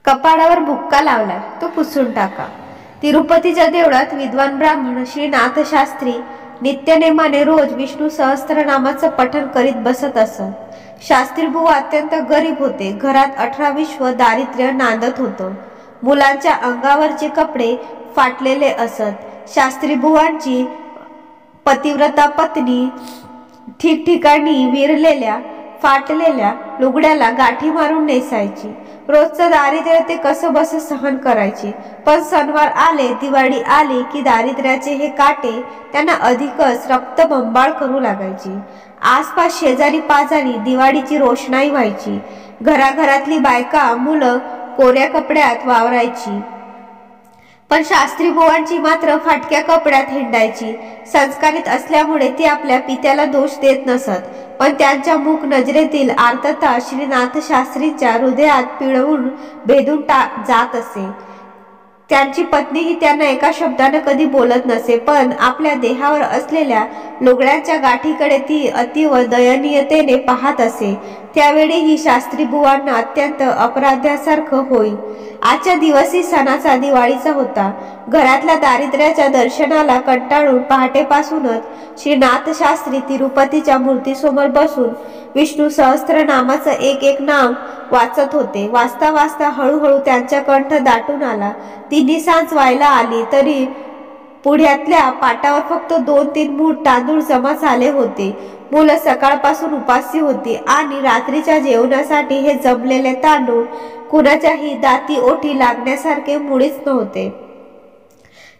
कपाळावर बुक्का लावलाय, तो पुसून टाका. तिरुपतीच्या देवळात विद्वान ब्राह्मण श्री नाथशास्त्री नित्यनेमाने रोज विष्णू सहस्त्रनामाचं पठण करीत बसत असत. शास्त्री बुवा अत्यंत गरीब होते. घरात 18 विश्व दारिद्र्य नांदत होतं. मुलांच्या अंगावरचे कपडे फाटलेले असत. शास्त्री बुवांची पतिव्रता पत्नी ठिकठिकाणी विरलेल्या फाटलेल्या लुगड्याला गाठी मारून नेसायची. रोजचं दारिद्र्य ते कसं बसं सहन करायची. पण सणवार आले, दिवाळी आली की दारिद्र्याचे हे काटे त्यांना अधिकच रक्तबंबाळ करू लागायची. आसपास शेजारी पाजारी दिवाळीची रोषणाई व्हायची. घराघरातली बायका मुलं कोऱ्या कपड्यात वावरायची. पण शास्त्री बुवांची मात्र फाटक्या कपड्यात हिंडायची. संस्कारित असल्यामुळे ती आपल्या पित्याला दोष देत नसत. पण त्यांच्या मूक नजरेतील आर्तता श्रीनाथ शास्त्रींच्या हृदयात पिळवून भेदून जात असे. त्यांची पत्नीही त्यांना एका शब्दानं कधी बोलत नसे. पण आपल्या देहावर असलेल्या लुगड्यांच्या गाठीकडे ती अतिव दयनीयतेने पाहत असे. त्यावेळीही शास्त्री बुवांना अत्यंत अपराध्यासारखं होई. आजच्या दिवसही सणाचा दिवाळीचा होता. घरातल्या दारिद्र्याच्या दर्शनाला कंटाळून पहाटेपासूनच श्रीनाथ शास्त्री तिरुपतीच्या मूर्तीसमोर बसून विष्णू सहस्त्रनामाचं एक एक नाम वाचत होते. वाचता वाचता हळूहळू त्यांचा कंठ दाटून आला. तिन्ही सांज व्हायला आली तरी पुढ्यातल्या पाटावर फक्त 2-3 मूठ तांदूळ जमा झाले होते. मुलं सकाळपासून उपाशी होती आणि रात्रीच्या जेवणासाठी हे जमलेले तांदूळ कुणाच्याही दाती ओठी लागण्यासारखे मुळीच नव्हते.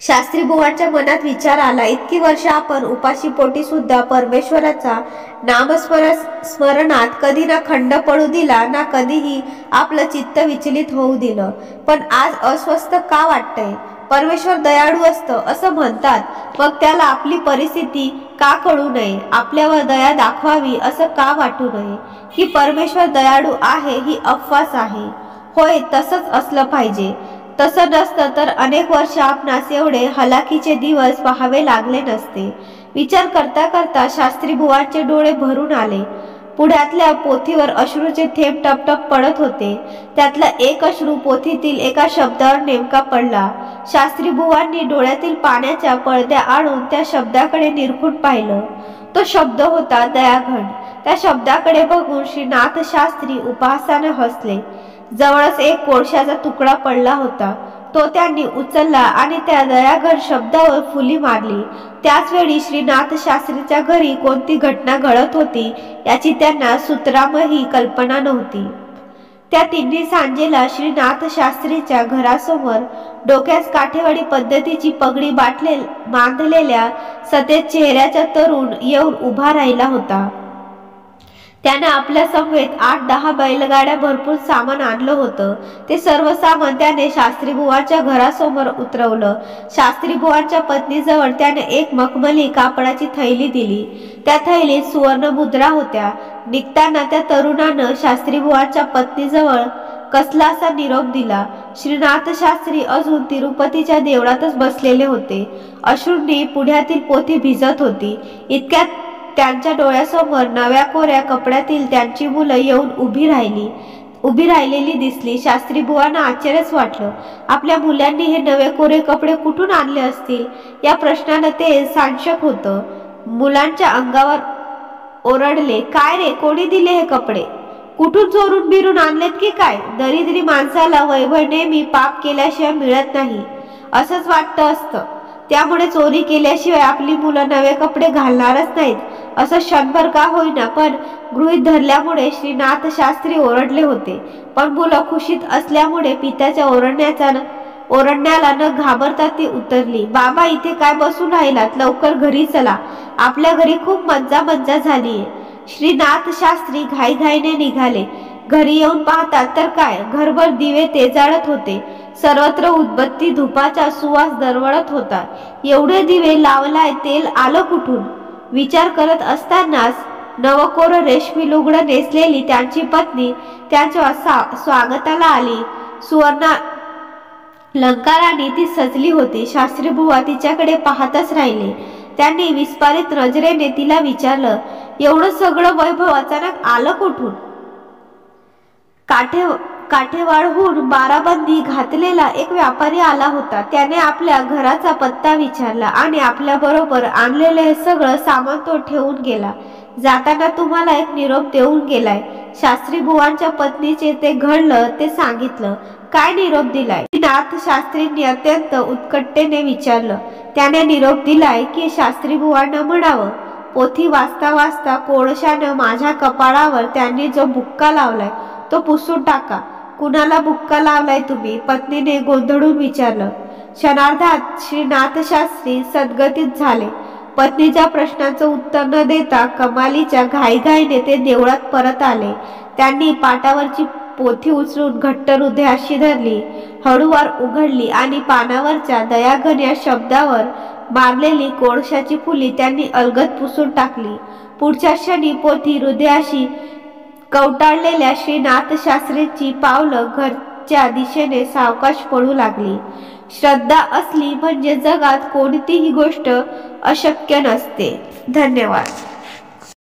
शास्त्री बुवांच्या मनात विचार आला, इतकी वर्ष आपण उपाशी पोटी सुद्धा परमेश्वराचा नामस्मरणात कधी ना खंड पडू दिला ना कधीही आपलं चित्त विचलित होऊ दिलं. पण आज अस्वस्थ का वाटतंय? परमेश्वर दयाळू असतं असं म्हणतात, मग त्याला आपली परिस्थिती का कळू नये? आपल्यावर दया दाखवावी असं का वाटू नये? की परमेश्वर दयाळू आहे ही अफवाच आहे. होय, तसंच असलं पाहिजे. तसं नसतं तर अनेक वर्ष आपणास एवढे हलाखीचे दिवस पाहावे लागले नसते. विचार करता करता शास्त्री बुवांचे डोळे भरून आले. पुढ्यातल्या पोथीवर अश्रूचे थेंब टपटप पडत होते. त्यातला एक अश्रू पोथीतील एका शब्दावर नेमका पडला. शास्त्री बुवांनी डोळ्यातील पाण्याच्या पडद्या आडून त्या शब्दाकडे निरखून पाहिलं. तो शब्द होता दयाघन. त्या शब्दाकडे बघून श्रीनाथ शास्त्री उपहासाने हसले. जवळच एक कोळशाचा तुकडा पडला होता. तो त्यांनी उचलला आणि त्या दयाघन शब्दावर फुली मारली. त्याच वेळी श्रीनाथ शास्त्रीच्या घरी कोणती घटना घडत होती याची त्यांना सुतरामही कल्पना नव्हती. त्या तिन्ही सांजेला श्रीनाथ शास्त्रीच्या घरासमोर डोक्यास काठेवाडी पद्धतीची पगडी बांधलेल्या सतेज चेहऱ्याचा तरुण येऊन उभा राहिला होता. त्याने आपल्या समवेत 8-10 बैलगाड्या भरपूर सामान आणलं होतं. ते सर्व सामान त्याने शास्त्री बुवांच्या घरासमोर उतरवलं. शास्त्री बुवांच्या पत्नीजवळ त्याने एक मखमली कापडाची थैली दिली. त्या थैलीत सुवर्ण मुद्रा होत्या. निघताना त्या तरुणानं शास्त्री बुवांच्या पत्नीजवळ कसला असा निरोप दिला. श्रीनाथ शास्त्री अजून तिरुपतीच्या देवळातच बसलेले होते. अश्रूंनी पुढ्यातील पोथी भिजत होती. इतक्यात त्यांच्या डोळ्यासमोर नव्या कोऱ्या कपड्यातील त्यांची मुलं येऊन उभी राहिलेली दिसली. शास्त्री बुवांना आश्चर्यच वाटलं. आपल्या मुलांनी हे नवे कोरे कपडे कुठून आणले असतील या प्रश्नानं ते साशंक होतं. मुलांच्या अंगावर ओरडले, काय रे, कोणी दिले हे कपडे? कुठून चोरून बिरून आणलेत की काय? दरिद्री माणसाला वैभव नेहमी पाप केल्याशिवाय मिळत नाही असंच वाटतं असतं. त्यामुळे चोरी केल्याशिवाय आपली मुलं नवे कपडे घालणारच नाहीत असं क्षणभर का होईना पण गृहीत धरल्यामुळे श्रीनाथ शास्त्री ओरडले होते. पण मुलं खुशीत असल्यामुळे पित्याच्या ओरडण्याला न घाबरता ती उतरली. बाबा, इथे काय बसून राहिलात? लवकर घरी चला. आपल्या घरी खूप मज्जा झालीये. श्रीनाथ शास्त्री घाईघाईने निघाले. घरी येऊन पाहतात तर काय, घरभर दिवे तेजाळत होते. सर्वत्र उदबत्ती धुपाचा सुवास दरवळत होता. एवढे दिवे लावलाय, तेल आलं कुठून? विचार करत असतानाच नवकोर रेशमी लुगडं नेसलेली त्यांची पत्नी त्यांच्या स्वागताला आली. सुवर्ण अलंकाराने ती सजली होती. शास्त्री बुवा तिच्याकडे पाहतच राहिले. त्यांनी विस्फारित नजरेने तिला विचारलं, एवढं सगळं वैभव अचानक आलं कुठून? काठेवाडहून बाराबंदी घातलेला एक व्यापारी आला होता. त्याने आपल्या घराचा पत्ता विचारला आणि आपल्या बरोबर आणलेले हे सगळं सामान तो ठेवून गेला. जाताना तुम्हाला एक निरोप देऊन गेलाय. शास्त्री बुवांच्या पत्नीचे ते घडलं ते सांगितलं. काय निरोप दिलाय? नाथ शास्त्रींनी अत्यंत उत्कटतेने विचारलं. त्याने निरोप दिलाय की शास्त्री बुवांना म्हणावं, पोथी वाचता वाचता कोळशानं माझ्या कपाळावर त्यांनी जो बुक्का लावलाय तो पुसून टाका. कुणाला बुक्का लावलाय तुम्ही? पत्नीने गोंधळून विचारलं. क्षणार्धात श्री नाथशास्त्री सद्गतीत झाले. पत्नीच्या प्रश्नाचं उत्तर न देता कमालीच्या घाईघाईने ते देवळात परत आले. त्यांनी पाटावरची पोथी उचलून घट्ट हृदयाशी धरली, हळूवार उघडली आणि पानावरच्या दयाघन या शब्दावर मारलेली कोळशाची फुली त्यांनी अलगद पुसून टाकली. पुढच्या क्षणी पोथी हृदयाशी कवटाळलेल्या श्रीनाथशास्त्रींची पावलं घरच्या दिशेने सावकाश पडू लागली. श्रद्धा असली म्हणजे जगात कोणतीही गोष्ट अशक्य नसते. धन्यवाद.